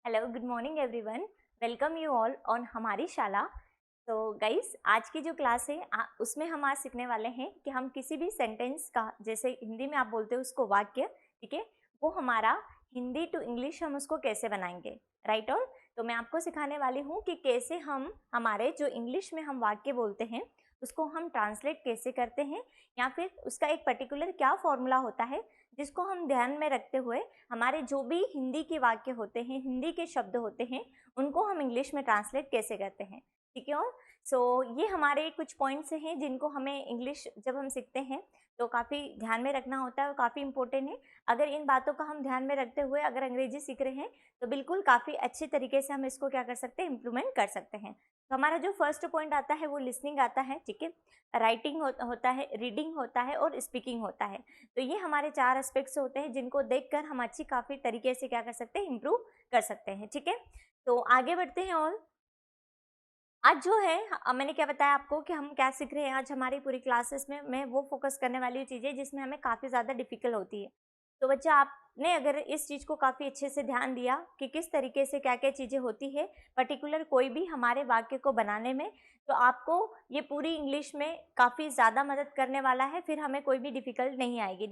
Hello, good morning everyone. Welcome you all on हमारी शाला। तो गाइस, आज की जो क्लास है उसमें हम आज सीखने वाले हैं कि हम किसी भी सेंटेंस का, जैसे हिंदी में आप बोलते हो उसको वाक्य, ठीक है, वो हमारा हिंदी टू इंग्लिश हम उसको कैसे बनाएंगे, राइट। और तो मैं आपको सिखाने वाली हूँ कि कैसे हम हमारे जो इंग्लिश में हम वाक्य बोलते हैं उसको हम ट्रांसलेट कैसे करते हैं, या फिर उसका एक पर्टिकुलर क्या फॉर्मूला होता है जिसको हम ध्यान में रखते हुए हमारे जो भी हिंदी के वाक्य होते हैं, हिंदी के शब्द होते हैं, उनको हम इंग्लिश में ट्रांसलेट कैसे करते हैं, ठीक है। और ये हमारे कुछ पॉइंट्स हैं जिनको हमें इंग्लिश जब हम सीखते हैं तो काफ़ी ध्यान में रखना होता है और काफ़ी इंपॉर्टेंट है। अगर इन बातों का हम ध्यान में रखते हुए अगर अंग्रेजी सीख रहे हैं तो बिल्कुल काफ़ी अच्छे तरीके से हम इसको क्या कर सकते हैं, इम्प्लीमेंट कर सकते हैं। तो हमारा जो फर्स्ट पॉइंट आता है वो लिसनिंग आता है, ठीक है। राइटिंग होता है, रीडिंग होता है और स्पीकिंग होता है। तो ये हमारे 4 एस्पेक्ट्स होते हैं जिनको देखकर हम अच्छी काफ़ी तरीके से क्या कर सकते हैं, इम्प्रूव कर सकते हैं, ठीक है। तो आगे बढ़ते हैं। और आज जो है मैंने क्या बताया आपको कि हम क्या सीख रहे हैं। आज हमारी पूरी क्लासेस में मैं वो फोकस करने वाली चीज़ें जिसमें हमें काफ़ी ज़्यादा डिफिकल्ट होती है। तो बच्चा, आपने अगर इस चीज़ को काफ़ी अच्छे से ध्यान दिया कि किस तरीके से क्या क्या चीज़ें होती है पर्टिकुलर कोई भी हमारे वाक्य को बनाने में, तो आपको ये पूरी इंग्लिश में काफ़ी ज़्यादा मदद करने वाला है। फिर हमें कोई भी डिफ़िकल्टी नहीं आएगी,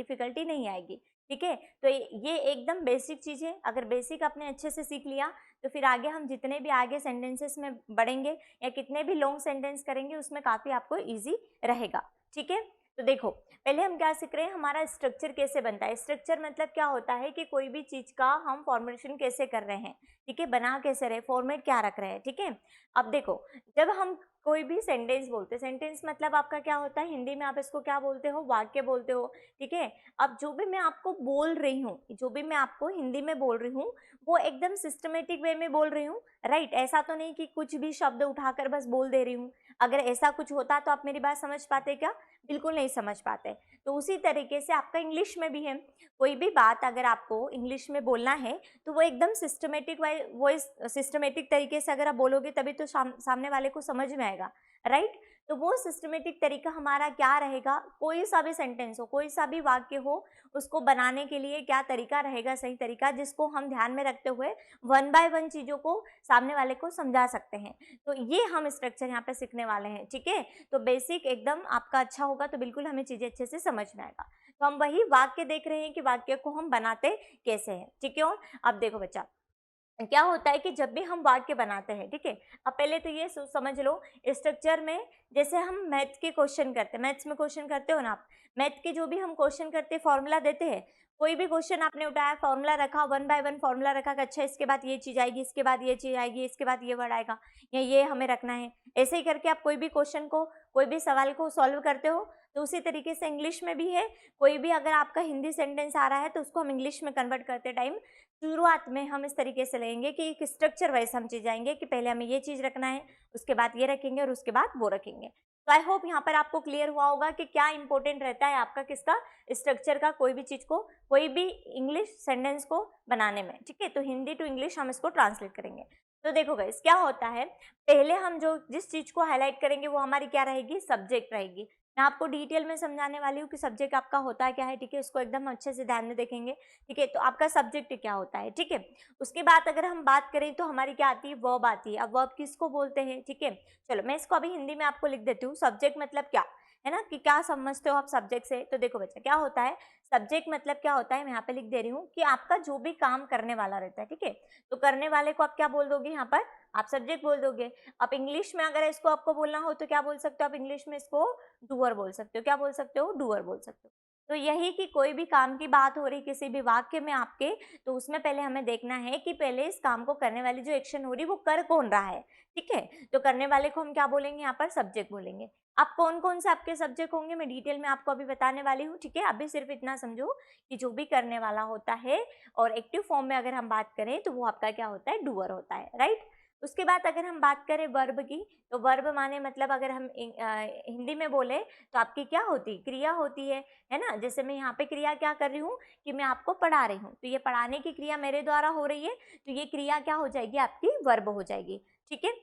ठीक है। तो ये एकदम बेसिक चीज़ है। अगर बेसिक आपने अच्छे से सीख लिया तो फिर आगे हम जितने भी आगे सेंटेंसेस में बढ़ेंगे या कितने भी लॉन्ग सेंटेंस करेंगे उसमें काफ़ी आपको ईजी रहेगा, ठीक है। तो देखो, पहले हम क्या सीख रहे हैं, हमारा स्ट्रक्चर कैसे बनता है। स्ट्रक्चर मतलब क्या होता है कि कोई भी चीज़ का हम फॉर्मेशन कैसे कर रहे हैं, ठीक है, बना कैसे रहे, फॉर्मेट क्या रख रहे हैं, ठीक है। अब देखो, जब हम कोई भी सेंटेंस बोलते हैं, सेंटेंस मतलब आपका क्या होता है, हिंदी में आप इसको क्या बोलते हो, वाक्य बोलते हो, ठीक है। अब जो भी मैं आपको बोल रही हूँ, जो भी मैं आपको हिंदी में बोल रही हूँ वो एकदम सिस्टमेटिक वे में बोल रही हूँ, राइट। ऐसा तो नहीं कि कुछ भी शब्द उठाकर बस बोल दे रही हूँ। अगर ऐसा कुछ होता तो आप मेरी बात समझ पाते क्या? बिल्कुल नहीं समझ पाते। तो उसी तरीके से आपका इंग्लिश में भी है। कोई भी बात अगर आपको इंग्लिश में बोलना है तो वो एकदम सिस्टमेटिक तरीके से अगर आप बोलोगे तभी तो सामने वाले को समझ में आएगा, राइट। तो वो सिस्टमेटिक तरीका हमारा क्या रहेगा, कोई सा भी सेंटेंस हो, कोई सा भी वाक्य हो, उसको बनाने के लिए क्या तरीका रहेगा, सही तरीका, जिसको हम ध्यान में रखते हुए वन बाय वन चीज़ों को सामने वाले को समझा सकते हैं। तो ये हम स्ट्रक्चर यहाँ पे सीखने वाले हैं, ठीक है। तो बेसिक एकदम आपका अच्छा होगा तो बिल्कुल हमें चीज़ें अच्छे से समझ में आएगा। तो हम वही वाक्य देख रहे हैं कि वाक्य को हम बनाते कैसे हैं, ठीक है। और अब देखो बच्चा, क्या होता है कि जब भी हम वाक्य बनाते हैं, ठीक है, अब पहले तो ये समझ लो स्ट्रक्चर में, जैसे हम मैथ के क्वेश्चन करते हैं, मैथ्स में क्वेश्चन करते हो ना आप, मैथ के जो भी हम क्वेश्चन करते हैं फॉर्मूला देते हैं। कोई भी क्वेश्चन आपने उठाया, फॉर्मूला रखा, वन बाय वन फॉर्मूला रखा कि अच्छा इसके बाद ये चीज़ आएगी, इसके बाद ये चीज़ आएगी, इसके बाद ये वर्ड आएगा, या ये हमें रखना है। ऐसे ही करके आप कोई भी क्वेश्चन को, कोई भी सवाल को सॉल्व करते हो। तो उसी तरीके से इंग्लिश में भी है। कोई भी अगर आपका हिंदी सेंटेंस आ रहा है तो उसको हम इंग्लिश में कन्वर्ट करते टाइम शुरुआत में हम इस तरीके से लेंगे कि एक स्ट्रक्चर वाइज हम चीज़ जाएंगे कि पहले हमें ये चीज़ रखना है, उसके बाद ये रखेंगे और उसके बाद वो रखेंगे। तो आई होप यहाँ पर आपको क्लियर हुआ होगा कि क्या इंपॉर्टेंट रहता है आपका किसका, स्ट्रक्चर का, कोई भी चीज़ को, कोई भी इंग्लिश सेंटेंस को बनाने में, ठीक है। तो हिंदी टू इंग्लिश हम इसको ट्रांसलेट करेंगे। तो देखो गाइस, क्या होता है, पहले हम जो जिस चीज़ को हाईलाइट करेंगे वो हमारी क्या रहेगी, सब्जेक्ट रहेगी। मैं आपको डिटेल में समझाने वाली हूँ कि सब्जेक्ट आपका होता है क्या है, ठीक है। इसको एकदम अच्छे से ध्यान में देखेंगे, ठीक है। तो आपका सब्जेक्ट क्या होता है, ठीक है। उसके बाद अगर हम बात करें तो हमारी क्या आती है, वर्ब आती है। अब वर्ब किसको बोलते हैं, ठीक है। चलो मैं इसको अभी हिंदी में आपको लिख देती हूँ। सब्जेक्ट मतलब क्या है ना, कि क्या समझते हो आप सब्जेक्ट से। तो देखो बच्चा, क्या होता है सब्जेक्ट मतलब, क्या होता है, मैं यहाँ पे लिख दे रही हूँ कि आपका जो भी काम करने वाला रहता है, ठीक है। तो करने वाले को आप क्या बोल दोगे यहाँ पर, आप सब्जेक्ट बोल दोगे। अब इंग्लिश में अगर इसको आपको बोलना हो तो क्या बोल सकते हो आप इंग्लिश में, इसको डूअर बोल सकते हो। क्या बोल सकते हो, डूअर बोल सकते हो। तो यही कि कोई भी काम की बात हो रही किसी भी वाक्य में आपके, तो उसमें पहले हमें देखना है कि पहले इस काम को करने वाली जो एक्शन हो रही वो कर कौन रहा है, ठीक है। तो करने वाले को हम क्या बोलेंगे, यहाँ पर सब्जेक्ट बोलेंगे। अब कौन कौन से आपके सब्जेक्ट होंगे मैं डिटेल में आपको अभी बताने वाली हूँ, ठीक है। अभी सिर्फ इतना समझो कि जो भी करने वाला होता है और एक्टिव फॉर्म में अगर हम बात करें तो वो आपका क्या होता है, डूअर होता है, राइट। उसके बाद अगर हम बात करें वर्ब की, तो वर्ब माने मतलब अगर हम हिंदी में बोले तो आपकी क्या होती, क्रिया होती है ना। जैसे मैं यहाँ पे क्रिया क्या कर रही हूँ कि मैं आपको पढ़ा रही हूँ, तो ये पढ़ाने की क्रिया मेरे द्वारा हो रही है, तो ये क्रिया क्या हो जाएगी, आपकी वर्ब हो जाएगी, ठीक है।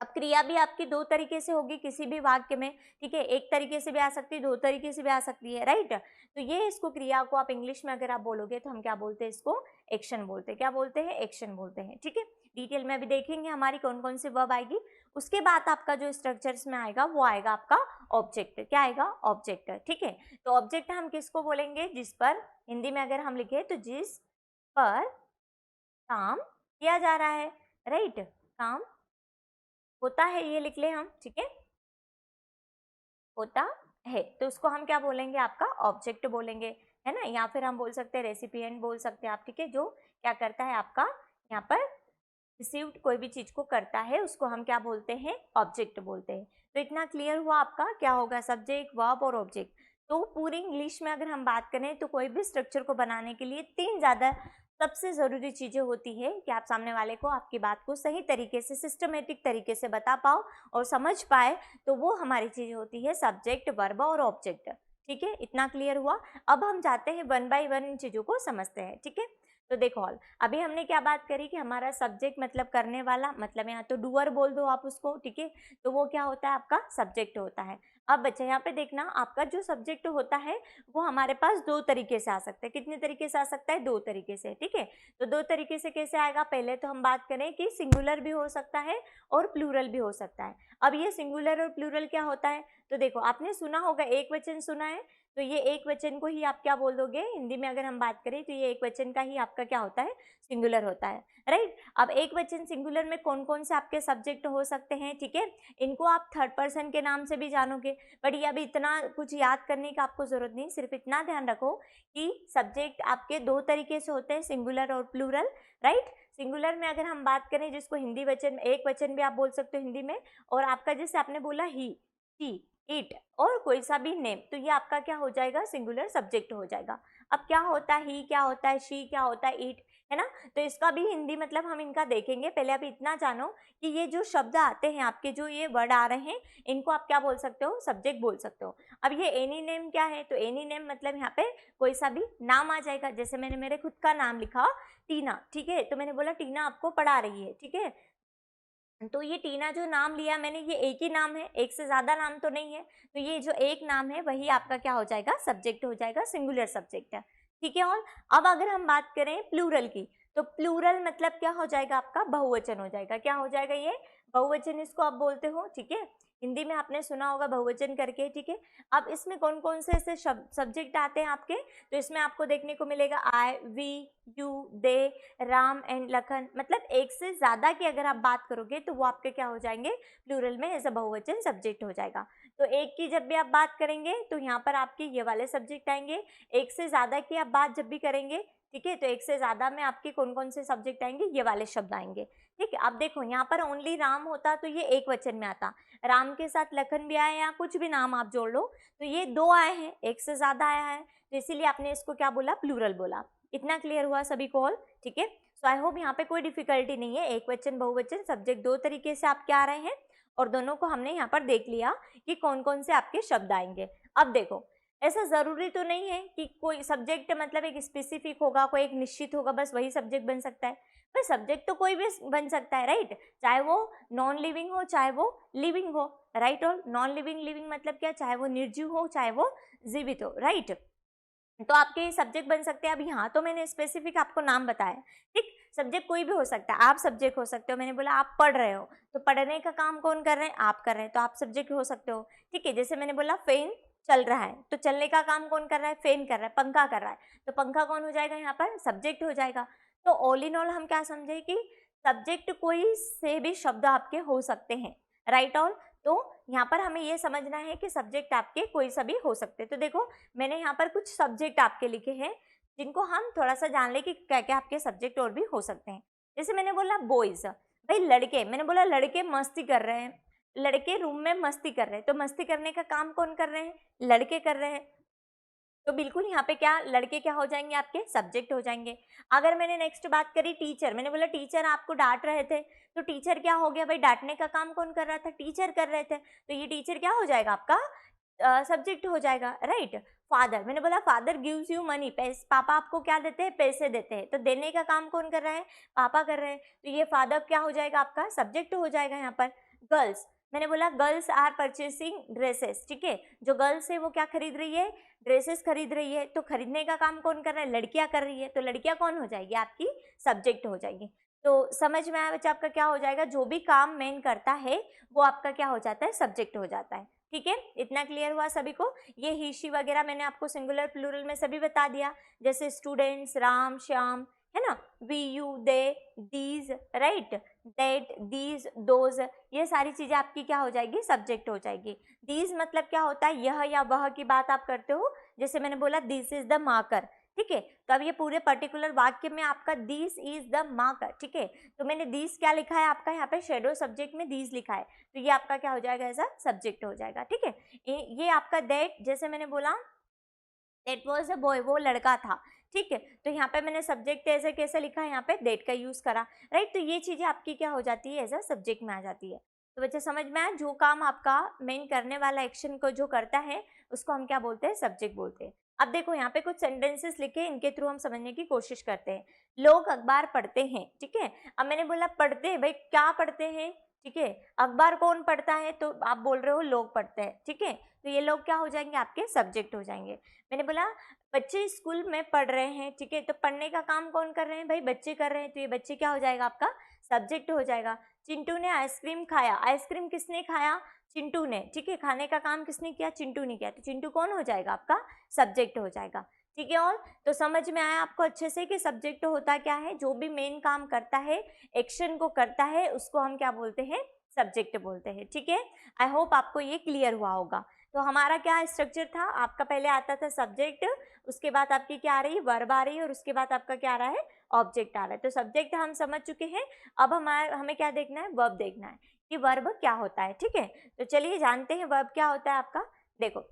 अब क्रिया भी आपकी दो तरीके से होगी किसी भी वाक्य में, ठीक है, एक तरीके से भी आ सकती है, दो तरीके से भी आ सकती है, राइट। तो ये इसको क्रिया को आप इंग्लिश में अगर आप बोलोगे तो हम क्या बोलते हैं, इसको एक्शन बोलते हैं। क्या बोलते हैं, एक्शन बोलते हैं, ठीक है। डिटेल में अभी देखेंगे हमारी कौन कौन सी वर्ब आएगी। उसके बाद आपका जो स्ट्रक्चर्स में आएगा वो आएगा आपका ऑब्जेक्ट। क्या आएगा, ऑब्जेक्ट, ठीक है। तो ऑब्जेक्ट हम किसको बोलेंगे, जिस पर, हिंदी में अगर हम लिखे तो जिस पर काम किया जा रहा है, राइट, काम होता है, ये लिख ले हम, ठीक है, होता है, तो उसको हम क्या बोलेंगे, आपका ऑब्जेक्ट बोलेंगे, है ना। या फिर हम बोल सकते हैं रेसिपिएंट बोल सकते हैं आप, ठीक है, जो क्या करता है आपका यहाँ पर रिसीव्ड कोई भी चीज को करता है उसको हम क्या बोलते हैं, ऑब्जेक्ट बोलते हैं। तो इतना क्लियर हुआ आपका, क्या होगा, सब्जेक्ट, वर्ब और ऑब्जेक्ट। तो पूरी इंग्लिश में अगर हम बात करें तो कोई भी स्ट्रक्चर को बनाने के लिए तीन ज़्यादा सबसे ज़रूरी चीज़ें होती है कि आप सामने वाले को आपकी बात को सही तरीके से सिस्टमेटिक तरीके से बता पाओ और समझ पाए। तो वो हमारी चीज़ होती है सब्जेक्ट, वर्ब और ऑब्जेक्ट, ठीक है। इतना क्लियर हुआ। अब हम जाते हैं वन बाय वन इन चीज़ों को समझते हैं, ठीक है। तो देखो ऑल, अभी हमने क्या बात करी कि हमारा सब्जेक्ट मतलब करने वाला, मतलब यहाँ तो डूअर बोल दो आप उसको, ठीक है। तो वो क्या होता है, आपका सब्जेक्ट होता है। अब बच्चा यहाँ पे देखना, आपका जो सब्जेक्ट होता है वो हमारे पास दो तरीके से आ सकता है। कितने तरीके से आ सकता है, दो तरीके से, ठीक है। तो दो तरीके से कैसे आएगा, पहले तो हम बात करें कि सिंगुलर भी हो सकता है और प्लूरल भी हो सकता है। अब ये सिंगुलर और प्लूरल क्या होता है, तो देखो आपने सुना होगा, एक वचन सुना है, तो ये एक वचन को ही आप क्या बोल दोगे, हिंदी में अगर हम बात करें तो ये एक वचन का ही आपका क्या होता है, सिंगुलर होता है, राइट। अब एक वचन सिंगुलर में कौन कौन से आपके सब्जेक्ट हो सकते हैं, ठीक है, इनको आप थर्ड पर्सन के नाम से भी जानोगे। बट ये अभी इतना कुछ याद करने का आपको जरूरत नहीं, सिर्फ इतना ध्यान रखो कि सब्जेक्ट आपके दो तरीके से होते हैं, सिंगुलर और प्लूरल, राइट। सिंगुलर में अगर हम बात करें जिसको हिंदी वचन, एक वचन भी आप बोल सकते हो हिंदी में, और आपका जैसे आपने बोला ही, इट और कोई सा भी नेम, तो ये आपका क्या हो जाएगा, सिंगुलर सब्जेक्ट हो जाएगा। अब क्या होता है ही, क्या होता है शी, क्या होता है इट, है ना। तो इसका भी हिंदी मतलब हम इनका देखेंगे। पहले आप इतना जानो कि ये जो शब्द आते हैं आपके, जो ये वर्ड आ रहे हैं, इनको आप क्या बोल सकते हो, सब्जेक्ट बोल सकते हो। अब ये एनी नेम क्या है, तो एनी नेम मतलब यहाँ पे कोई सा भी नाम आ जाएगा। जैसे मैंने मेरे खुद का नाम लिखा टीना, ठीक है, तो मैंने बोला टीना आपको पढ़ा रही है, ठीक है। तो ये टीना जो नाम लिया मैंने, ये एक ही नाम है, एक से ज्यादा नाम तो नहीं है। तो ये जो एक नाम है वही आपका क्या हो जाएगा, सब्जेक्ट हो जाएगा, सिंगुलर सब्जेक्ट है, ठीक है। और अब अगर हम बात करें प्लूरल की, तो प्लूरल मतलब क्या हो जाएगा, आपका बहुवचन हो जाएगा। क्या हो जाएगा, ये बहुवचन इसको आप बोलते हो, ठीक है। हिंदी में आपने सुना होगा बहुवचन करके, ठीक है। अब इसमें कौन कौन से ऐसे सब्जेक्ट आते हैं आपके, तो इसमें आपको देखने को मिलेगा I, we, you, they, Ram and Lakhan. मतलब एक से ज्यादा की अगर आप बात करोगे तो वो आपके क्या हो जाएंगे, प्लूरल में एज अ बहुवचन सब्जेक्ट हो जाएगा। तो एक की जब भी आप बात करेंगे तो यहाँ पर आपके ये वाले सब्जेक्ट आएंगे। एक से ज्यादा की आप बात जब भी करेंगे, ठीक है, तो एक से ज्यादा में आपके कौन कौन से सब्जेक्ट आएंगे, ये वाले शब्द आएंगे, ठीक है। अब देखो यहाँ पर ओनली राम होता तो ये एक वचन में आता, राम के साथ लखन भी आया या कुछ भी नाम आप जोड़ लो, तो ये दो आए हैं, एक से ज्यादा आया है, तो इसीलिए आपने इसको क्या बोला, प्लूरल बोला। इतना क्लियर हुआ सभी को ऑल, ठीक है। सो आई होप यहाँ पे कोई डिफिकल्टी नहीं है। एक वचन, बहुवचन, सब्जेक्ट दो तरीके से आप क्या आ रहे हैं, और दोनों को हमने यहाँ पर देख लिया कि कौन कौन से आपके शब्द आएंगे। अब देखो, ऐसा जरूरी तो नहीं है कि कोई सब्जेक्ट मतलब एक स्पेसिफिक होगा, कोई एक निश्चित होगा, बस वही सब्जेक्ट बन सकता है। पर सब्जेक्ट तो कोई भी बन सकता है, राइट, चाहे वो नॉन लिविंग हो चाहे वो लिविंग हो, राइट। और नॉन लिविंग, लिविंग मतलब क्या, चाहे वो निर्जीव हो चाहे वो जीवित हो, राइट। तो आपके सब्जेक्ट बन सकते हैं। अब यहाँ तो मैंने स्पेसिफिक आपको नाम बताया, ठीक। सब्जेक्ट कोई भी हो सकता है, आप सब्जेक्ट हो सकते हो। मैंने बोला आप पढ़ रहे हो, तो पढ़ने का काम कौन कर रहे हैं, आप कर रहे हैं, तो आप सब्जेक्ट हो सकते हो, ठीक है। जैसे मैंने बोला फैन चल रहा है, तो चलने का काम कौन कर रहा है, फैन कर रहा है। पंखा कर रहा है, तो पंखा कौन हो जाएगा, यहाँ पर सब्जेक्ट हो जाएगा। तो ऑल इन ऑल हम क्या समझे कि सब्जेक्ट कोई से भी शब्द आपके हो सकते हैं, राइट ऑल। तो यहाँ पर हमें ये समझना है कि सब्जेक्ट आपके कोई सा भी हो सकते हैं। तो देखो मैंने यहाँ पर कुछ सब्जेक्ट आपके लिखे हैं जिनको हम थोड़ा सा जान ले कि क्या क्या आपके सब्जेक्ट और भी हो सकते हैं। जैसे मैंने बोला बॉयज, भाई लड़के, मैंने बोला लड़के मस्ती कर रहे हैं, लड़के रूम में मस्ती कर रहे हैं, तो मस्ती करने का काम कौन कर रहे हैं, लड़के कर रहे हैं। तो बिल्कुल यहाँ पे क्या, लड़के क्या हो जाएंगे, आपके सब्जेक्ट हो जाएंगे। अगर मैंने नेक्स्ट बात करी टीचर, मैंने बोला टीचर आपको डांट रहे थे, तो टीचर क्या हो गया, भाई डांटने का काम कौन कर रहा था, टीचर कर रहे थे, तो ये टीचर क्या हो जाएगा, आपका सब्जेक्ट हो जाएगा, राइट। फादर, मैंने बोला फादर गिव्स यू मनी, पैसे, पापा आपको क्या देते हैं, पैसे देते हैं, तो देने का काम कौन कर रहा है, पापा कर रहे हैं, तो ये फादर क्या हो जाएगा, आपका सब्जेक्ट हो जाएगा यहाँ पर। गर्ल्स, मैंने बोला गर्ल्स आर परचेसिंग ड्रेसेस, ठीक है, जो गर्ल्स है वो क्या खरीद रही है, ड्रेसेस खरीद रही है। तो खरीदने का काम कौन कर रहा है, लड़कियां कर रही है, तो लड़कियां कौन हो जाएगी, आपकी सब्जेक्ट हो जाएगी। तो समझ में आया बच्चा, आपका क्या हो जाएगा, जो भी काम मेन करता है वो आपका क्या हो जाता है, सब्जेक्ट हो जाता है। ठीक है, इतना क्लियर हुआ सभी को। ये ही शी वगैरह मैंने आपको सिंगुलर प्लूरल में सभी बता दिया, जैसे स्टूडेंट्स, राम, श्याम, है ना, we, you, they, these, right, that, these, those, ये सारी चीजें आपकी क्या हो जाएगी, सब्जेक्ट हो जाएगी। दीज मतलब क्या होता है, यह या वह की बात आप करते हो, जैसे मैंने बोला दिस इज द मार्कर, ठीक है। तो अब ये पूरे पर्टिकुलर वाक्य में आपका दिस इज द मार्कर, ठीक है। तो मैंने दिस क्या लिखा है आपका यहाँ पे, शेडो सब्जेक्ट में दिस लिखा है, तो ये आपका क्या हो जाएगा, ऐसा सब्जेक्ट हो जाएगा, ठीक है। ये आपका दैट, जैसे मैंने बोला दैट वॉज अ बॉय, वो लड़का था, ठीक है। तो यहाँ पे मैंने सब्जेक्ट ऐसे कैसे लिखा है, यहाँ पे दैट का यूज करा, राइट। तो ये चीजें आपकी क्या हो जाती है, एज अ सब्जेक्ट में आ जाती है। तो बच्चे समझ में आया, जो काम आपका मेन करने वाला एक्शन को जो करता है उसको हम क्या बोलते हैं, सब्जेक्ट बोलते हैं। अब देखो यहाँ पे कुछ सेंटेंसेस लिखे, इनके थ्रू हम समझने की कोशिश करते हैं। लोग अखबार पढ़ते हैं, ठीक है। अब मैंने बोला पढ़ते हैं, भाई क्या पढ़ते हैं, ठीक है। अखबार कौन पढ़ता है, तो आप बोल रहे हो लोग पढ़ते हैं, ठीक है। तो ये लोग क्या हो जाएंगे, आपके सब्जेक्ट हो जाएंगे। मैंने बोला बच्चे स्कूल में पढ़ रहे हैं, ठीक है। तो पढ़ने का काम कौन कर रहे हैं, भाई बच्चे कर रहे हैं, तो ये बच्चे क्या हो जाएगा, आपका सब्जेक्ट हो जाएगा। चिंटू ने आइसक्रीम खाया, आइसक्रीम किसने खाया, चिंटू ने, ठीक है। खाने का काम किसने किया, चिंटू ने किया, तो चिंटू कौन हो जाएगा, आपका सब्जेक्ट हो जाएगा, ठीक है। और तो समझ में आया आपको अच्छे से कि सब्जेक्ट होता क्या है, जो भी मेन काम करता है, एक्शन को करता है, उसको हम क्या बोलते हैं, सब्जेक्ट बोलते हैं, ठीक है। आई होप आपको ये क्लियर हुआ होगा। तो हमारा क्या स्ट्रक्चर था, आपका पहले आता था सब्जेक्ट, उसके बाद आपकी क्या आ रही है, वर्ब आ रही है, और उसके बाद आपका क्या आ रहा है, ऑब्जेक्ट आ रहा है। तो सब्जेक्ट हम समझ चुके हैं, अब हमें क्या देखना है, वर्ब देखना है कि वर्ब क्या होता है, ठीक है। तो चलिए जानते हैं वर्ब क्या होता है आपका। देखो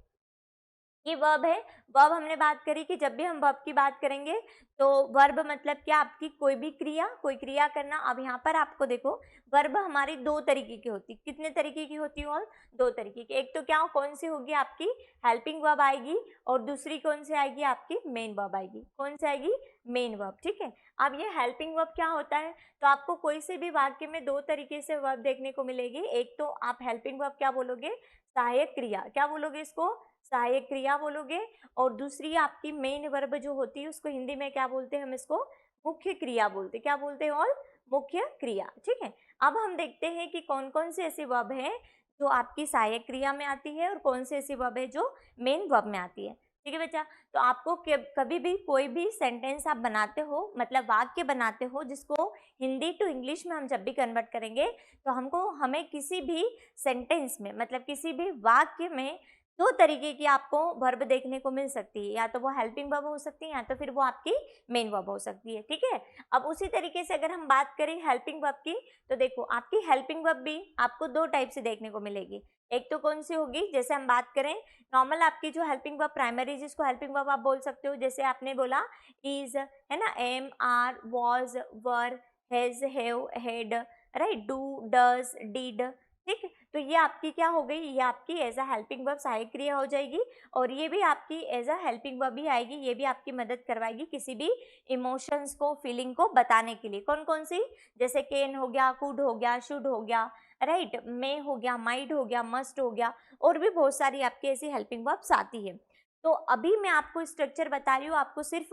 ये वर्ब है, वर्ब हमने बात करी कि जब भी हम वर्ब की बात करेंगे तो वर्ब मतलब क्या, आपकी कोई भी क्रिया, कोई क्रिया करना। अब यहाँ पर आपको देखो वर्ब हमारी दो तरीके की होती, कितने तरीके की होती है, और दो तरीके की। एक तो क्या कौन सी होगी, आपकी हेल्पिंग वर्ब आएगी, और दूसरी कौन सी आएगी, आपकी मेन वर्ब आएगी। कौन सी आएगी, मेन वर्ब, ठीक है। अब ये हेल्पिंग वर्ब क्या होता है, तो आपको कोई से भी वाक्य में दो तरीके से वर्ब देखने को मिलेगी। एक तो आप हेल्पिंग वर्ब क्या बोलोगे, सहायक क्रिया, क्या बोलोगे इसको, सहायक क्रिया बोलोगे। और दूसरी आपकी मेन वर्ब जो होती है उसको हिंदी में क्या बोलते हैं, हम इसको मुख्य क्रिया बोलते हैं। क्या बोलते हैं, और मुख्य क्रिया, ठीक है। अब हम देखते हैं कि कौन कौन से ऐसी वर्ब है जो आपकी सहायक क्रिया में आती है, और कौन से ऐसी वर्ब है जो मेन वर्ब में आती है, ठीक है बच्चा। तो आपको कभी भी कोई भी सेंटेंस आप बनाते हो, मतलब वाक्य बनाते हो, जिसको हिंदी टू इंग्लिश में हम जब भी कन्वर्ट करेंगे तो हमें किसी भी सेंटेंस में, मतलब किसी भी वाक्य में दो तरीके की आपको वर्ब देखने को मिल सकती है, या तो वो हेल्पिंग वर्ब हो सकती है, या तो फिर वो आपकी मेन वर्ब हो सकती है, ठीक है। अब उसी तरीके से अगर हम बात करें हेल्पिंग वर्ब की, तो देखो आपकी हेल्पिंग वर्ब भी आपको दो टाइप से देखने को मिलेगी। एक तो कौन सी होगी, जैसे हम बात करें नॉर्मल आपकी जो हेल्पिंग वर्ब प्राइमरी, जिसको हेल्पिंग वर्ब आप बोल सकते हो, जैसे आपने बोला इज, है ना, am, are, was, were, has, have, had, right, do, does, did, ठीक। तो ये आपकी क्या हो गई, ये आपकी एज अ हेल्पिंग वर्ब सहायक क्रिया हो जाएगी, और ये भी आपकी एज अ हेल्पिंग वर्ब ही आएगी। ये भी आपकी मदद करवाएगी किसी भी इमोशंस को, फीलिंग को बताने के लिए। कौन कौन सी, जैसे कैन हो गया, कुड हो गया, शुड हो गया, राइट, मे हो गया, माइट हो गया, मस्ट हो गया, और भी बहुत सारी आपकी ऐसी हेल्पिंग वर्ब्स आती है। तो अभी मैं आपको स्ट्रक्चर बता रही हूँ, आपको सिर्फ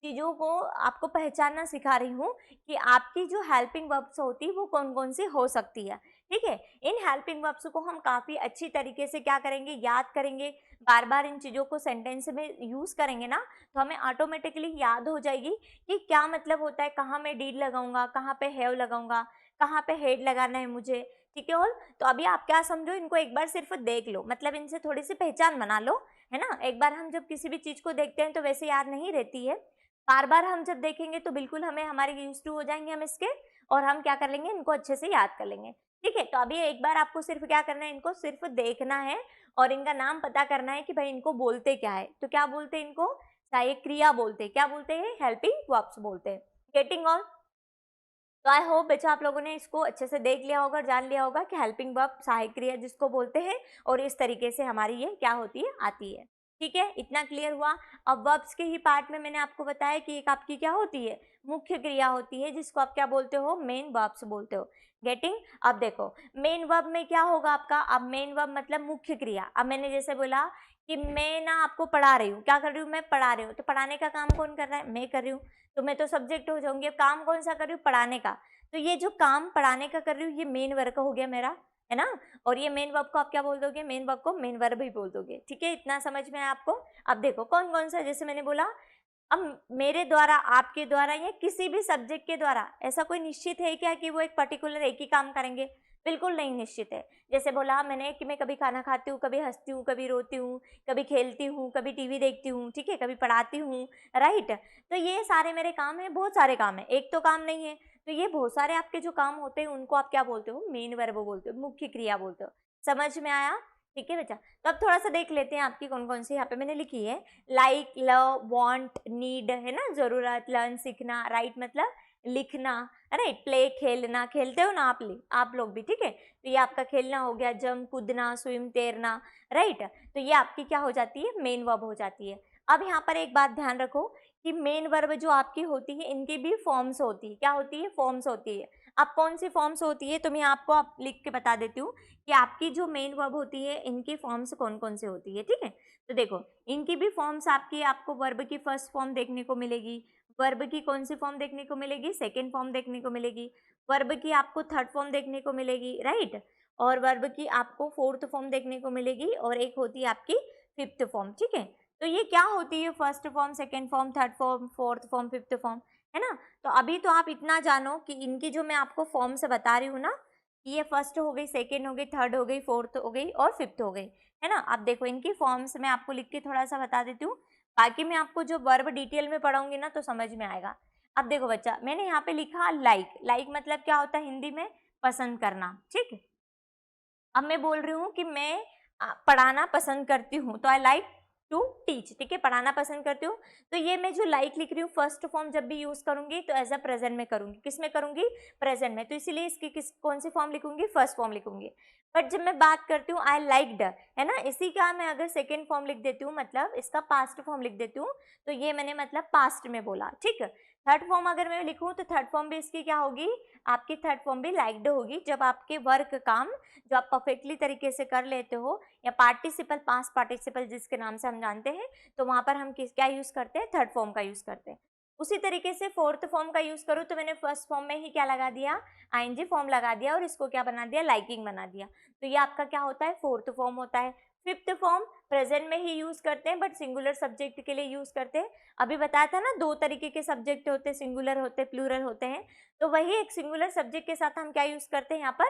चीज़ों को आपको पहचानना सिखा रही हूँ कि आपकी जो हेल्पिंग वर्ब्स होती है वो कौन कौन सी हो सकती है, ठीक है। इन हेल्पिंग वर्ब्स को हम काफ़ी अच्छी तरीके से क्या करेंगे, याद करेंगे, बार बार इन चीज़ों को सेंटेंस में यूज़ करेंगे ना, तो हमें ऑटोमेटिकली याद हो जाएगी कि क्या मतलब होता है, कहाँ मैं डीड लगाऊंगा, कहाँ पे हैव लगाऊंगा, कहाँ पे हेड लगाना है मुझे, ठीक है। और तो अभी आप क्या समझो, इनको एक बार सिर्फ देख लो, मतलब इनसे थोड़ी सी पहचान बना लो, है ना। एक बार हम जब किसी भी चीज़ को देखते हैं तो वैसे याद नहीं रहती है, बार बार हम जब देखेंगे तो बिल्कुल हमें हमारे यूज टू हो जाएंगे हम इसके, और हम क्या कर लेंगे, इनको अच्छे से याद कर लेंगे, ठीक है। तो अभी एक बार आपको सिर्फ क्या करना है, इनको सिर्फ देखना है, और इनका नाम पता करना है कि भाई इनको बोलते क्या है। तो क्या बोलते हैं इनको, सहायक क्रिया बोलते हैं, क्या बोलते हैं, हेल्पिंग वर्ब्स बोलते हैं। Getting all. तो आई होप बच्चा आप लोगों ने इसको अच्छे से देख लिया होगा और जान लिया होगा कि हेल्पिंग वर्ब सहायक क्रिया जिसको बोलते हैं, और इस तरीके से हमारी ये क्या होती है, आती है, ठीक है। इतना क्लियर हुआ। अब वर्ब्स के ही पार्ट में मैंने आपको बताया कि एक आपकी क्या होती है, मुख्य क्रिया होती है, जिसको आप क्या बोलते हो, मेन वर्ब्स बोलते हो। गेटिंग? अब देखो मेन वर्ब में क्या होगा आपका, अब मेन वर्ब मतलब मुख्य क्रिया। अब मैंने जैसे बोला कि मैं ना आपको पढ़ा रही हूँ, क्या कर रही हूँ, मैं पढ़ा रही हूँ, तो पढ़ाने का काम कौन कर रहा है, मैं कर रही हूँ, तो मैं तो सब्जेक्ट हो जाऊंगी। अब काम कौन सा कर रही हूँ, पढ़ाने का, तो ये जो काम पढ़ाने का कर रही हूँ ये मेन वर्ब हो गया मेरा, है ना। और ये मेन वर्ब को आप क्या बोल दोगे, मेन वर्ब को मेन वर्ब ही बोल दोगे। ठीक है, इतना समझ में आया आपको। अब देखो कौन कौन सा, जैसे मैंने बोला अब मेरे द्वारा, आपके द्वारा, या किसी भी सब्जेक्ट के द्वारा, ऐसा कोई निश्चित है क्या कि वो एक पर्टिकुलर एक ही काम करेंगे, बिल्कुल नहीं निश्चित है। जैसे बोला मैंने कि मैं कभी खाना खाती हूँ, कभी हंसती हूँ, कभी रोती हूँ, कभी खेलती हूँ, कभी टीवी देखती हूँ, ठीक है, कभी पढ़ाती हूँ, राइट। तो ये सारे मेरे काम हैं, बहुत सारे काम हैं, एक तो काम नहीं है। तो ये बहुत सारे आपके जो काम होते हैं उनको आप क्या बोलते हो, मेन वर्ब बोलते हो, मुख्य क्रिया बोलते हो। समझ में आया? ठीक है बच्चा। तो अब थोड़ा सा देख लेते हैं आपकी कौन कौन सी यहाँ पे मैंने लिखी है। लाइक, लव, वांट, नीड, है ना, जरूरत, लर्न सीखना, राइट मतलब लिखना, राइट, प्ले खेलना, खेलते हो ना आप लोग भी, ठीक है। तो ये आपका खेलना हो गया, जंप कूदना, स्विम तैरना, राइट। तो ये आपकी क्या हो जाती है, मेन वर्ब हो जाती है। अब यहाँ पर एक बात ध्यान रखो कि मेन वर्ब जो आपकी होती है इनकी भी फॉर्म्स होती है, क्या होती है, फॉर्म्स होती है। अब कौन सी फॉर्म्स होती है तो मैं आपको आप लिख के बता देती हूँ कि आपकी जो मेन वर्ब होती है इनकी फॉर्म्स कौन कौन से होती है, ठीक है। तो देखो इनकी भी फॉर्म्स आपकी, आपको वर्ब की फर्स्ट फॉर्म देखने को मिलेगी, वर्ब की कौन सी फॉर्म देखने को मिलेगी, सेकेंड फॉर्म देखने को मिलेगी, वर्ब की आपको थर्ड फॉर्म देखने को मिलेगी, राइट, और वर्ब की आपको फोर्थ फॉर्म देखने को मिलेगी, और एक होती है आपकी फिफ्थ फॉर्म, ठीक है। तो ये क्या होती है, first form, second form, third form, fourth form, fifth form, है ना। तो अभी तो आप इतना जानो कि इनकी जो मैं आपको फॉर्म से बता रही हूँ ना, कि ये फर्स्ट हो गई, सेकेंड हो गई, थर्ड हो गई, फोर्थ हो गई और फिफ्थ हो गई, है ना। अब देखो इनकी फॉर्म्स मैं आपको लिख के थोड़ा सा बता देती हूँ, बाकी मैं आपको जो वर्ब डिटेल में पढ़ाऊंगी ना तो समझ में आएगा। अब देखो बच्चा, मैंने यहाँ पे लिखा लाइक, लाइक मतलब क्या होता है हिंदी में, पसंद करना, ठीक है। अब मैं बोल रही हूँ कि मैं पढ़ाना पसंद करती हूँ, तो आई लाइक टू टीच, ठीक है, पढ़ाना पसंद करती हूँ। तो ये मैं जो लाइक लिख रही हूँ फर्स्ट फॉर्म जब भी यूज करूंगी तो एज अ प्रेजेंट में करूंगी, किस में करूंगी, प्रेजेंट में, तो इसीलिए इसकी कौन सी फॉर्म लिखूंगी, फर्स्ट फॉर्म लिखूंगी। बट जब मैं बात करती हूँ आई लाइक्ड, है ना, इसी का मैं अगर सेकेंड फॉर्म लिख देती हूँ, मतलब इसका पास्ट फॉर्म लिख देती हूँ, तो ये मैंने मतलब पास्ट में बोला, ठीक है। थर्ड फॉर्म अगर मैं लिखूँ तो थर्ड फॉर्म भी इसकी क्या होगी, आपकी थर्ड फॉर्म भी लाइक्ड होगी, जब आपके वर्क काम जो आप परफेक्टली तरीके से कर लेते हो, या पार्टिसिपल, पास्ट पार्टिसिपल जिसके नाम से हम जानते हैं, तो वहां पर हम किस क्या यूज करते हैं, थर्ड फॉर्म का यूज करते हैं। उसी तरीके से फोर्थ फॉर्म का यूज करूँ तो मैंने फर्स्ट फॉर्म में ही क्या लगा दिया, आईएनजी फॉर्म लगा दिया और इसको क्या बना दिया, लाइकिंग बना दिया। तो ये आपका क्या होता है, फोर्थ फॉर्म होता है। फिफ्थ फॉर्म प्रेजेंट में ही यूज करते हैं, बट सिंगुलर सब्जेक्ट के लिए यूज करते हैं। अभी बताया था ना, दो तरीके के सब्जेक्ट होते हैं, सिंगुलर होते हैं, प्लूरल होते हैं। तो वही एक सिंगुलर सब्जेक्ट के साथ हम क्या यूज करते हैं, यहाँ पर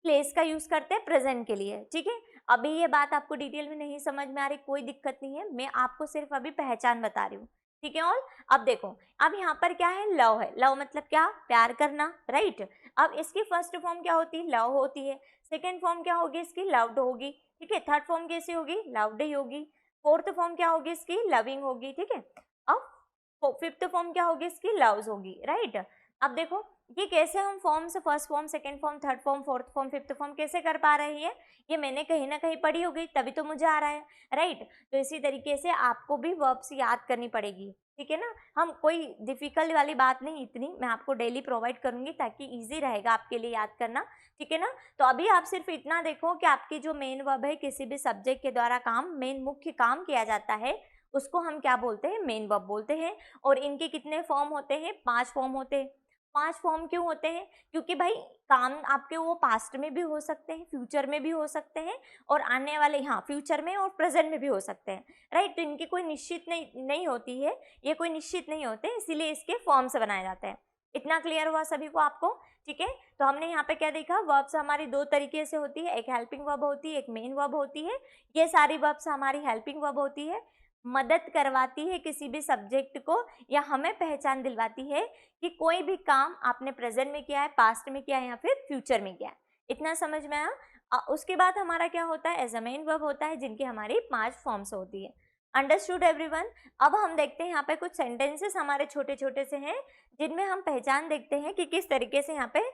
प्लेस का यूज करते हैं प्रेजेंट के लिए, ठीक है। अभी ये बात आपको डिटेल में नहीं समझ में आ रही, कोई दिक्कत नहीं है, मैं आपको सिर्फ अभी पहचान बता रही हूँ, ठीक है। और अब देखो, अब यहाँ पर क्या है, लव है, लव मतलब क्या, प्यार करना, राइट। अब इसकी फर्स्ट फॉर्म क्या होती है, लव होती है। सेकेंड फॉर्म क्या होगी इसकी, लव्ड होगी, ठीक है। थर्ड फॉर्म कैसी होगी, लव्ड ही होगी। फोर्थ फॉर्म क्या होगी इसकी, लविंग होगी, ठीक है। अब फिफ्थ फॉर्म क्या होगी इसकी, लव्स होगी, राइट। अब देखो ये कैसे हम फॉर्म से first form, second form, third form, fourth form, fifth form कैसे कर पा रहे हैं, ये मैंने कहीं ना कहीं पढ़ी होगी तभी तो मुझे आ रहा है, राइट। तो इसी तरीके से आपको भी वर्ब्स याद करनी पड़ेगी, ठीक है ना। हम कोई डिफिकल्ट वाली बात नहीं, इतनी मैं आपको डेली प्रोवाइड करूंगी ताकि इजी रहेगा आपके लिए याद करना, ठीक है ना। तो अभी आप सिर्फ इतना देखो कि आपकी जो मेन वर्ब है, किसी भी सब्जेक्ट के द्वारा काम, मेन मुख्य काम किया जाता है, उसको हम क्या बोलते हैं, मेन वर्ब बोलते हैं। और इनके कितने फॉर्म होते हैं, 5 फॉर्म होते हैं। 5 फॉर्म क्यों होते हैं, क्योंकि भाई काम आपके वो पास्ट में भी हो सकते हैं, फ्यूचर में भी हो सकते हैं, और आने वाले, हाँ, फ्यूचर में और प्रेजेंट में भी हो सकते हैं, राइट। तो इनकी कोई निश्चित नहीं होती है, ये कोई निश्चित नहीं होते, इसीलिए इसके फॉर्म से बनाए जाते हैं। इतना क्लियर हुआ सभी को आपको, ठीक है। तो हमने यहाँ पे क्या देखा, वर्ब्स हमारी दो तरीके से होती है, एक हेल्पिंग वर्ब होती है, एक मेन वर्ब होती है। ये सारी वर्ब्स हमारी हेल्पिंग वर्ब होती है, मदद करवाती है किसी भी सब्जेक्ट को, या हमें पहचान दिलवाती है कि कोई भी काम आपने प्रेजेंट में किया है, पास्ट में किया है, या फिर फ्यूचर में किया है। इतना समझ में आया। उसके बाद हमारा क्या होता है, एज अ मेन वर्ब होता है, जिनकी हमारी 5 फॉर्म्स होती है। Understood everyone. अब हम देखते हैं यहाँ पे कुछ सेंटेंसेस हमारे छोटे छोटे से हैं, जिनमें हम पहचान देखते हैं कि किस तरीके से यहाँ पे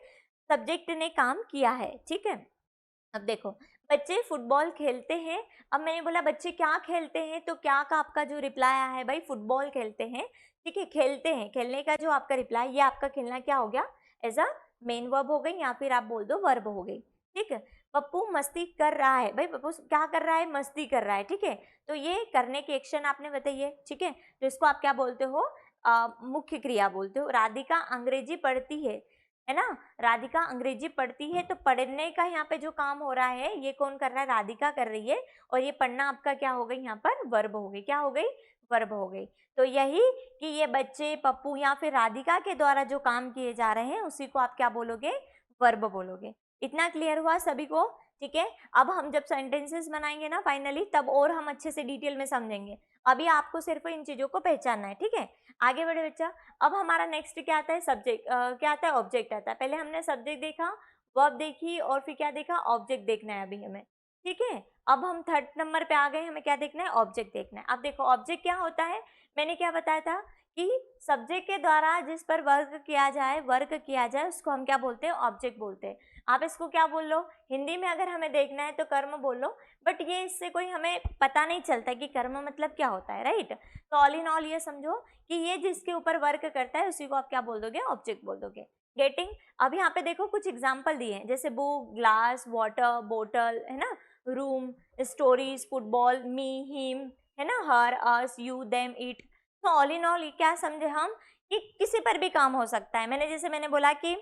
सब्जेक्ट ने काम किया है, ठीक है। अब देखो बच्चे फुटबॉल खेलते हैं। अब मैंने बोला बच्चे क्या खेलते हैं, तो क्या का आपका जो रिप्लाई आया है भाई फुटबॉल खेलते हैं, ठीक है, खेलते हैं, खेलने का जो आपका रिप्लाई, ये आपका खेलना क्या हो गया, एज अ मेन वर्ब हो गई, या फिर आप बोल दो वर्ब हो गई, ठीक है। पप्पू मस्ती कर रहा है, भाई पप्पू क्या कर रहा है, मस्ती कर रहा है, ठीक है। तो ये करने की एक्शन आपने बताई है, ठीक है, तो इसको आप क्या बोलते हो, मुख्य क्रिया बोलते हो। राधिका अंग्रेजी पढ़ती है ना, राधिका अंग्रेजी पढ़ती है, तो पढ़ने का यहाँ पे जो काम हो रहा है ये कौन कर रहा है, राधिका कर रही है, और ये पढ़ना आपका क्या हो गई, यहाँ पर वर्ब हो गई, क्या हो गई, वर्ब हो गई। तो यही कि ये बच्चे, पप्पू या फिर राधिका के द्वारा जो काम किए जा रहे हैं उसी को आप क्या बोलोगे, वर्ब बोलोगे। इतना क्लियर हुआ सभी को, ठीक है। अब हम जब सेंटेंसेस बनाएंगे ना फाइनली, तब और हम अच्छे से डिटेल में समझेंगे। अभी आपको सिर्फ इन चीजों को पहचानना है, ठीक है। आगे बढ़े बच्चा। अब हमारा नेक्स्ट क्या आता है, सब्जेक्ट, क्या आता है, ऑब्जेक्ट आता है। पहले हमने सब्जेक्ट देखा, वर्ब देखी, और फिर क्या देखा, ऑब्जेक्ट देखना है अभी हमें, ठीक है। अब हम थर्ड नंबर पे आ गए, हमें क्या देखना है, ऑब्जेक्ट देखना है। अब देखो ऑब्जेक्ट क्या होता है, मैंने क्या बताया था कि सब्जेक्ट के द्वारा जिस पर वर्क किया जाए उसको हम क्या बोलते हैं, ऑब्जेक्ट बोलते हैं। आप इसको क्या बोल लो, हिंदी में अगर हमें देखना है तो कर्म बोल लो, बट ये इससे कोई हमें पता नहीं चलता कि कर्म मतलब क्या होता है, राइट। तो ऑल इन ऑल ये समझो कि ये जिसके ऊपर वर्क करता है उसी को आप क्या बोल दोगे, ऑब्जेक्ट बोल दोगे। गेटिंग। अब यहाँ पे देखो कुछ एग्जाम्पल दिए हैं, जैसे बुक, ग्लास, वाटर बोतल, है ना, रूम, स्टोरीज, फुटबॉल, मी, हिम, है ना, हर, अस, यू, देम, इट। तो ऑल इन ऑल क्या समझे हम कि किसी पर भी काम हो सकता है। मैंने बोला कि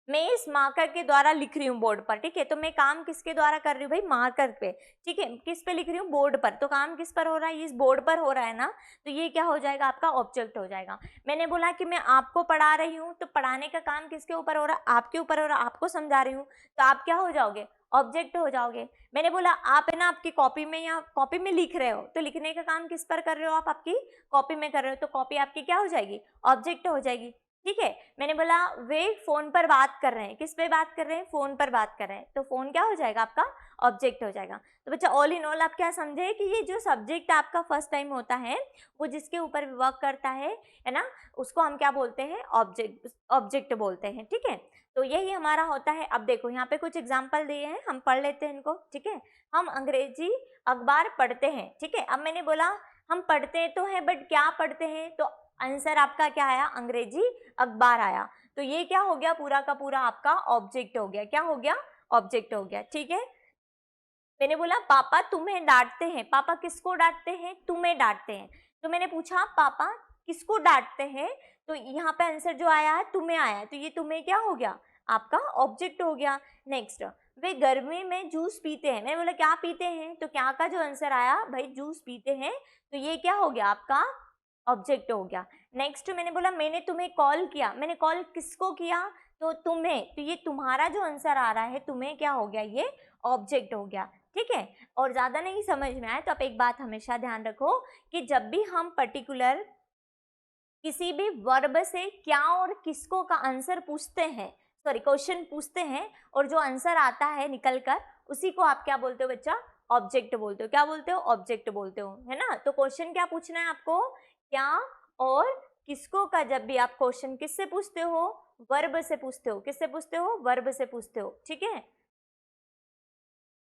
मैं इस मार्कर के द्वारा लिख रही हूँ बोर्ड पर, ठीक है, तो मैं काम किसके द्वारा कर रही हूँ भाई, मार्कर पे, ठीक है, किस पे लिख रही हूँ, बोर्ड पर। तो काम किस पर हो रहा है, इस बोर्ड पर हो रहा है ना, तो ये क्या हो जाएगा, आपका ऑब्जेक्ट हो जाएगा। मैंने बोला कि मैं आपको पढ़ा रही हूँ, तो पढ़ाने का काम किसके ऊपर हो रहा है, आपके ऊपर हो रहा है, आपको समझा रही हूँ, तो आप क्या हो जाओगे, ऑब्जेक्ट हो जाओगे। मैंने बोला आप है ना आपकी कॉपी में या कॉपी में लिख रहे हो, तो लिखने का काम किस पर कर रहे हो, आप आपकी कॉपी में कर रहे हो, तो कॉपी आपकी क्या हो जाएगी, ऑब्जेक्ट हो जाएगी, ठीक है। मैंने बोला वे फोन पर बात कर रहे हैं, किस पे बात कर रहे हैं, फोन पर बात कर रहे हैं, तो फोन क्या हो जाएगा, आपका ऑब्जेक्ट हो जाएगा। तो बच्चा ऑल इन ऑल आप क्या समझे कि ये जो सब्जेक्ट आपका फर्स्ट टाइम होता है वो जिसके ऊपर वर्क करता है ना, उसको हम क्या बोलते हैं, ऑब्जेक्ट बोलते हैं, ठीक है। तो यही हमारा होता है। अब देखो यहाँ पे कुछ एग्जाम्पल दिए हैं, हम पढ़ लेते हैं इनको, ठीक है। हम अंग्रेजी अखबार पढ़ते हैं, ठीक है। अब मैंने बोला हम पढ़ते तो हैं, बट क्या पढ़ते हैं, तो आंसर आपका क्या आया, अंग्रेजी अखबार आया। तो ये क्या हो गया, पूरा का पूरा आपका ऑब्जेक्ट हो गया, क्या हो गया, ऑब्जेक्ट हो गया, ठीक है। मैंने बोला पापा तुम्हें डांटते हैं, पापा किसको डांटते हैं, तुम्हें डांटते हैं। तो मैंने पूछा पापा किसको डांटते हैं, तो यहाँ पे आंसर जो आया है तुम्हें आया है, तो ये तुम्हें क्या हो गया, आपका ऑब्जेक्ट हो गया। नेक्स्ट, वे गर्मी में जूस पीते हैं। मैंने बोला क्या पीते हैं, तो क्या का जो आंसर आया भाई जूस पीते हैं, तो ये क्या हो गया, आपका ऑब्जेक्ट हो गया। नेक्स्ट मैंने बोला मैंने तुम्हें कॉल किया, मैंने कॉल किसको किया, तो तुम्हें, तो ये तुम्हारा जो आंसर आ रहा है तुम्हें क्या हो गया, ये ऑब्जेक्ट हो गया, ठीक है। और ज्यादा नहीं समझ में आए तो आप एक बात हमेशा ध्यान रखो कि जब भी हम पर्टिकुलर किसी भी वर्ब से क्या और किसको का आंसर पूछते हैं, सॉरी क्वेश्चन पूछते हैं, और जो आंसर आता है निकल कर, उसी को आप क्या बोलते हो बच्चा, ऑब्जेक्ट बोलते हो। क्या बोलते हो, ऑब्जेक्ट बोलते हो, है ना। तो क्वेश्चन क्या पूछना है आपको, क्या और किसको का जब भी आप क्वेश्चन किससे पूछते हो, वर्ब से पूछते हो, किससे पूछते हो, वर्ब से पूछते हो, ठीक है।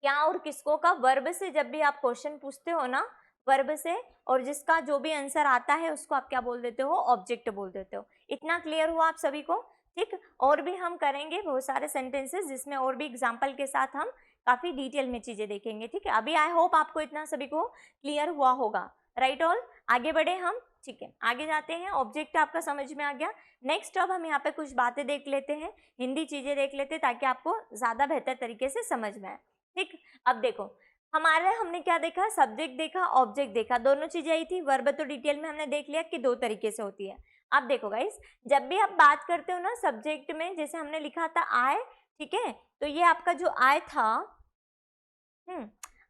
क्या और किसको का वर्ब से जब भी आप क्वेश्चन पूछते हो ना, वर्ब से, और जिसका जो भी आंसर आता है उसको आप क्या बोल देते हो, ऑब्जेक्ट बोल देते हो। इतना क्लियर हुआ आप सभी को, ठीक। और भी हम करेंगे बहुत सारे सेंटेंसेस जिसमें और भी एग्जाम्पल के साथ हम काफी डिटेल में चीजें देखेंगे, ठीक है। अभी आई होप आपको इतना सभी को क्लियर हुआ होगा, राइट ऑल। आगे बढ़े हम, ठीक है, आगे जाते हैं। ऑब्जेक्ट आपका समझ में आ गया। नेक्स्ट अब हम यहाँ पे कुछ बातें देख लेते हैं, हिंदी चीजें देख लेते हैं ताकि आपको ज्यादा बेहतर तरीके से समझ में आए, ठीक। अब देखो हमने क्या देखा, सब्जेक्ट देखा, ऑब्जेक्ट देखा, दोनों चीजें आई थी। वर्ब तो डिटेल में हमने देख लिया कि दो तरीके से होती है। अब देखो गाइस, जब भी आप बात करते हो ना सब्जेक्ट में, जैसे हमने लिखा था आय, ठीक है, तो ये आपका जो आय था,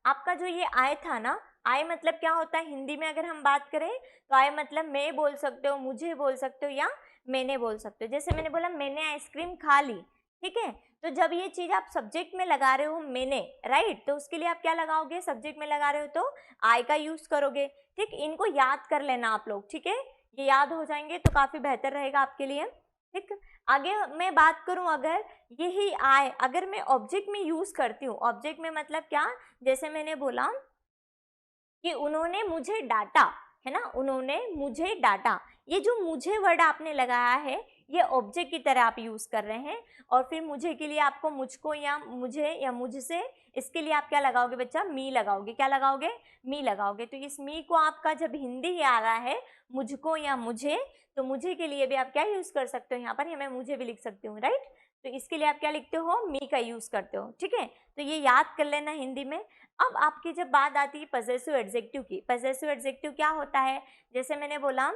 आपका जो ये आय था ना, आय मतलब क्या होता है हिंदी में अगर हम बात करें, तो आय मतलब मैं बोल सकते हो, मुझे बोल सकते हो, या मैंने बोल सकते हो। जैसे मैंने बोला मैंने आइसक्रीम खा ली, ठीक है, तो जब ये चीज आप सब्जेक्ट में लगा रहे हो मैंने, राइट, तो उसके लिए आप क्या लगाओगे, सब्जेक्ट में लगा रहे हो तो आय का यूज करोगे, ठीक। इनको याद कर लेना आप लोग, ठीक है, ये याद हो जाएंगे तो काफी बेहतर रहेगा आपके लिए, ठीक। आगे मैं बात करूं, अगर यही आए अगर मैं ऑब्जेक्ट में यूज करती हूँ, ऑब्जेक्ट में मतलब क्या, जैसे मैंने बोला कि उन्होंने मुझे डांटा, है ना, उन्होंने मुझे डांटा, ये जो मुझे वर्ड आपने लगाया है ये ऑब्जेक्ट की तरह आप यूज कर रहे हैं। और फिर मुझे के लिए आपको मुझको या मुझे या मुझसे, इसके लिए आप क्या लगाओगे बच्चा, मी लगाओगे। क्या लगाओगे, मी लगाओगे। तो इस मी को आपका जब हिंदी आ रहा है मुझको या मुझे, तो मुझे के लिए भी आप क्या यूज कर सकते हो यहाँ पर, या मैं मुझे भी लिख सकती हूँ, राइट। तो इसके लिए आप क्या लिखते हो, मी का यूज करते हो, ठीक है। तो ये याद कर लेना हिंदी में। अब आपकी जब बात आती है पजेसिव एडजेक्टिव की, पजेसिव एडजेक्टिव क्या होता है, जैसे मैंने बोला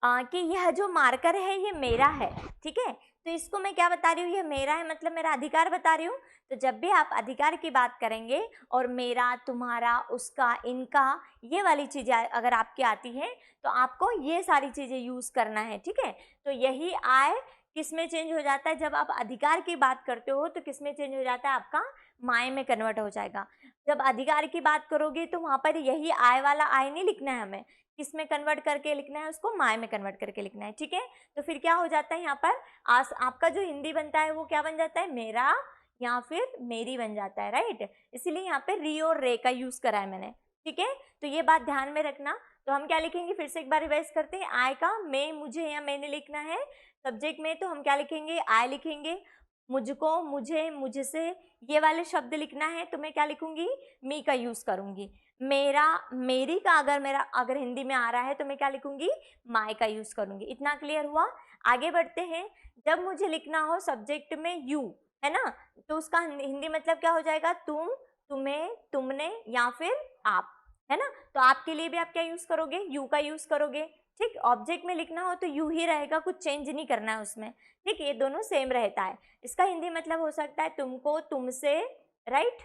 कि यह जो मार्कर है ये मेरा है, ठीक है। तो इसको मैं क्या बता रही हूँ, ये मेरा है मतलब मेरा अधिकार बता रही हूँ। तो जब भी आप अधिकार की बात करेंगे और मेरा, तुम्हारा, उसका, इनका, ये वाली चीजें अगर आपकी आती हैं तो आपको ये सारी चीजें यूज करना है, ठीक है। तो यही आय किस में चेंज हो जाता है, जब आप अधिकार की बात करते हो तो किस में चेंज हो जाता है, आपका माय में कन्वर्ट हो जाएगा। जब अधिकार की बात करोगे तो वहां पर यही आय वाला आय नहीं लिखना है हमें, किस में कन्वर्ट करके लिखना है, उसको माय में कन्वर्ट करके लिखना है, ठीक है। तो फिर क्या हो जाता है यहाँ पर, आपका जो हिंदी बनता है वो क्या बन जाता है, मेरा या फिर मेरी बन जाता है, राइट। इसीलिए यहाँ पे री और रे का यूज करा है मैंने, ठीक है। तो ये बात ध्यान में रखना। तो हम क्या लिखेंगे, फिर से एक बार रिवाइज करते हैं। आय का मैं, मुझे या मैंने लिखना है। सब्जेक्ट में तो हम क्या लिखेंगे, आय लिखेंगे। मुझको, मुझे, मुझसे, ये वाले शब्द लिखना है तो मैं क्या लिखूंगी, मी का यूज करूंगी। मेरा, मेरी का अगर हिंदी में आ रहा है तो मैं क्या लिखूंगी, माय का यूज करूंगी। इतना क्लियर हुआ। आगे बढ़ते हैं। जब मुझे लिखना हो सब्जेक्ट में यू, है ना, तो उसका हिंदी मतलब क्या हो जाएगा, तुम, तुम्हें, तुमने या फिर आप, है ना। तो आपके लिए भी आप क्या यूज करोगे, यू का यूज करोगे, ठीक। ऑब्जेक्ट में लिखना हो तो यू ही रहेगा, कुछ चेंज नहीं करना है उसमें, ठीक। ये दोनों सेम रहता है। इसका हिंदी मतलब हो सकता है तुमको, तुमसे, राइट,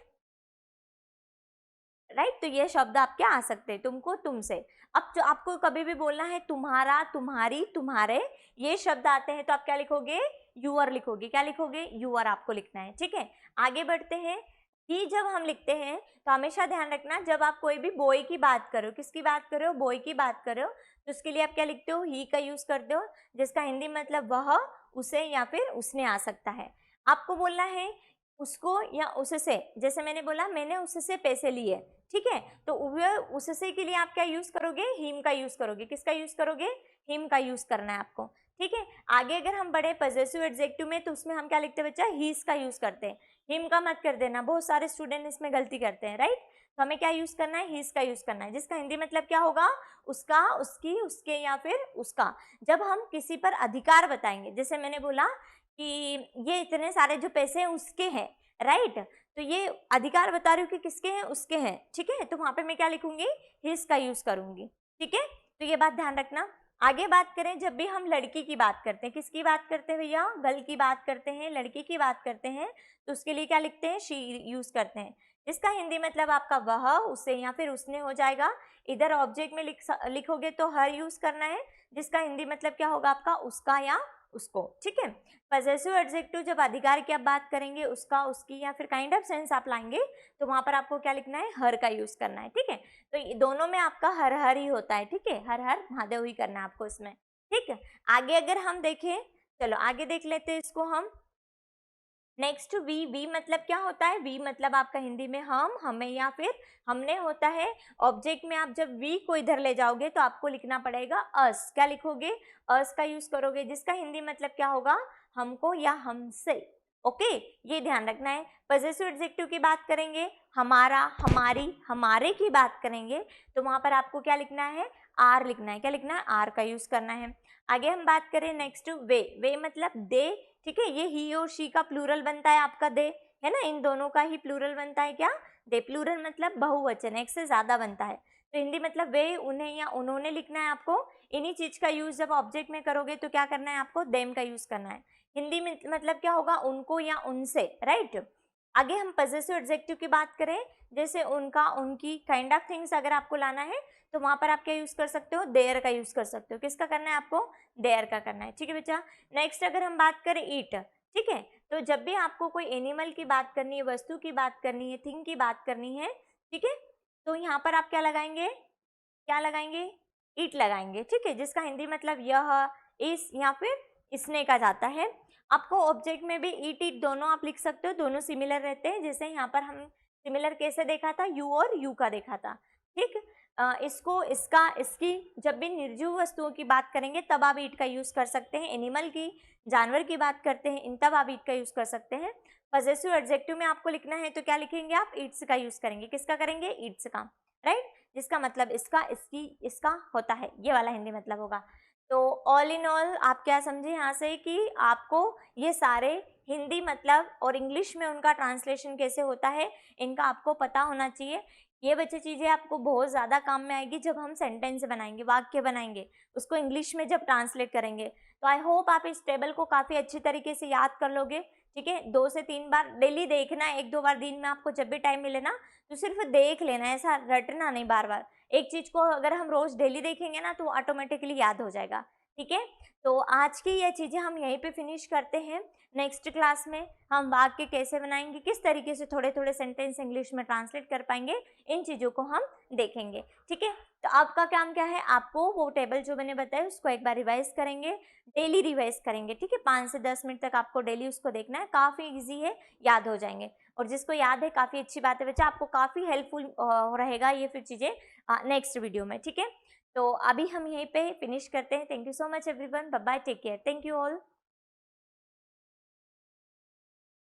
राइट। तो ये शब्द आपके आ सकते हैं, तुमको, तुमसे। अब जो आपको कभी भी बोलना है तुम्हारा, तुम्हारी, तुम्हारे, ये शब्द आते हैं तो आप क्या लिखोगे, यूअर लिखोगे। क्या लिखोगे, यूअर आपको लिखना है, ठीक है। आगे बढ़ते हैं। ही जब हम लिखते हैं तो हमेशा ध्यान रखना, जब आप कोई भी बॉय की बात करो, किसकी बात करो, बॉय की बात करो, तो उसके लिए आप क्या लिखते हो, ही का यूज करते हो, जिसका हिंदी मतलब वह, उसे या फिर उसने आ सकता है। आपको बोलना है उसको या उससे, जैसे मैंने बोला मैंने उससे पैसे लिए, ठीक है। तो वह उससे के लिए आप क्या यूज करोगे, हिम का यूज करोगे। किसका यूज करोगे, हिम का यूज करना है आपको, ठीक है। आगे अगर हम बड़े पॉजेसिव एडजेक्टिव में, तो उसमें हम क्या लिखते हैं बच्चा, हीज का यूज करते हैं। हिम का मत कर देना, बहुत सारे स्टूडेंट इसमें गलती करते हैं, राइट। तो हमें क्या यूज करना है, हीज का यूज करना है, जिसका हिंदी मतलब क्या होगा, उसका, उसकी, उसके या फिर उसका। जब हम किसी पर अधिकार बताएंगे, जैसे मैंने बोला कि ये इतने सारे जो पैसे हैं उसके हैं, राइट। तो ये अधिकार बता रही हूँ कि किसके हैं, उसके हैं, ठीक है। तो वहां पे मैं क्या लिखूंगी, हिज का यूज करूंगी, ठीक है। तो ये बात ध्यान रखना। आगे बात करें, जब भी हम लड़की की बात करते हैं, किसकी बात करते हैं भैया, गर्ल की बात करते हैं, लड़की की बात करते हैं, तो उसके लिए क्या लिखते हैं, शी यूज करते हैं। इसका हिंदी मतलब आपका वह, उसे या फिर उसने हो जाएगा। इधर ऑब्जेक्ट में लिखोगे तो हर यूज करना है, जिसका हिंदी मतलब क्या होगा आपका, उसका या उसको, ठीक है। पजेसिव एडजेक्टिव जब अधिकार की आप बात करेंगे, उसका, उसकी या फिर काइंड ऑफ सेंस आप लाएंगे, तो वहां पर आपको क्या लिखना है, हर का यूज करना है, ठीक है। तो दोनों में आपका हर हर ही होता है, ठीक है, हर हर महादेव ही करना है आपको इसमें, ठीक है। आगे अगर हम देखें, चलो आगे देख लेते हैं इसको हम। नेक्स्ट वी, वी मतलब क्या होता है, वी मतलब आपका हिंदी में हम, हमें या फिर हमने होता है। ऑब्जेक्ट में आप जब वी को इधर ले जाओगे तो आपको लिखना पड़ेगा अस। क्या लिखोगे, अस का यूज करोगे, जिसका हिंदी मतलब क्या होगा, हमको या हमसे, ओके। ये ध्यान रखना है। पॉजेसिव एडजेक्टिव की बात करेंगे, हमारा, हमारी, हमारे की बात करेंगे, तो वहां पर आपको क्या लिखना है, आर लिखना है। क्या लिखना है, आर का यूज करना है। आगे हम बात करें नेक्स्ट, वे, वे मतलब दे, ठीक है। ये ही और शी का प्लूरल बनता है आपका दे, है ना, इन दोनों का ही प्लूरल बनता है क्या, दे। प्लूरल मतलब बहुवचन, एक से ज्यादा बनता है। तो हिंदी मतलब वे, उन्हें या उन्होंने लिखना है आपको। इन्हीं चीज का यूज जब ऑब्जेक्ट में करोगे तो क्या करना है आपको, देम का यूज करना है। हिंदी में मतलब क्या होगा, उनको या उनसे, राइट। आगे हम पॉजेसिव एडजेक्टिव की बात करें, जैसे उनका, उनकी, काइंड ऑफ थिंग्स अगर आपको लाना है तो वहां पर आप क्या यूज कर सकते हो, देयर का यूज कर सकते हो। किसका करना है आपको, देयर का करना है, ठीक है बच्चा। नेक्स्ट अगर हम बात करें ईट, ठीक है। तो जब भी आपको कोई एनिमल की बात करनी है, वस्तु की बात करनी है, थिंग की बात करनी है, ठीक है, तो यहाँ पर आप क्या लगाएंगे, क्या लगाएंगे, ईट लगाएंगे, ठीक है, जिसका हिंदी मतलब यह, इस या फिर इसने का जाता है। आपको ऑब्जेक्ट में भी ईट इट दोनों आप लिख सकते हो, दोनों सिमिलर रहते हैं। जैसे यहाँ पर हम सिमिलर कैसे देखा था, यू और यू का देखा था, ठीक। इसको, इसका, इसकी, जब भी निर्जीव वस्तुओं की बात करेंगे तब आप ईट का यूज कर सकते हैं। एनिमल की, जानवर की बात करते हैं इन तब आप ईट का यूज कर सकते हैं। पजेसिव एडजेक्टिव में आपको लिखना है तो क्या लिखेंगे आप, ईट्स का यूज करेंगे। किसका करेंगे, ईट्स का, राइट। जिसका मतलब इसका, इसकी, इसका होता है, ये वाला हिंदी मतलब होगा। तो ऑल इन ऑल आप क्या समझे यहाँ से कि आपको ये सारे हिंदी मतलब और इंग्लिश में उनका ट्रांसलेशन कैसे होता है इनका आपको पता होना चाहिए। ये बच्चे चीज़ें आपको बहुत ज़्यादा काम में आएगी जब हम सेंटेंस बनाएंगे, वाक्य बनाएंगे, उसको इंग्लिश में जब ट्रांसलेट करेंगे। तो आई होप आप इस टेबल को काफ़ी अच्छी तरीके से याद कर लोगे, ठीक है। 2 से 3 बार डेली देखना है, 1-2 बार दिन में आपको जब भी टाइम मिले ना तो सिर्फ देख लेना है, ऐसा रटना नहीं बार बार। एक चीज़ को अगर हम रोज़ डेली देखेंगे ना तो ऑटोमेटिकली याद हो जाएगा, ठीक है। तो आज की ये चीज़ें हम यहीं पे फिनिश करते हैं। नेक्स्ट क्लास में हम वाक्य कैसे बनाएंगे, किस तरीके से थोड़े थोड़े सेंटेंस इंग्लिश में ट्रांसलेट कर पाएंगे, इन चीज़ों को हम देखेंगे, ठीक है। तो आपका काम क्या है, आपको वो टेबल जो मैंने बताया उसको एक बार रिवाइज करेंगे, डेली रिवाइज करेंगे, ठीक है। 5 से 10 मिनट तक आपको डेली उसको देखना है, काफ़ी ईजी है, याद हो जाएंगे। और जिसको याद है काफ़ी अच्छी बात है बच्चा, आपको काफ़ी हेल्पफुल रहेगा ये फिर चीज़ें नेक्स्ट वीडियो में, ठीक है। तो अभी हम यहीं पे फिनिश करते हैं। Thank you so much everyone, bye bye, take care, thank you all.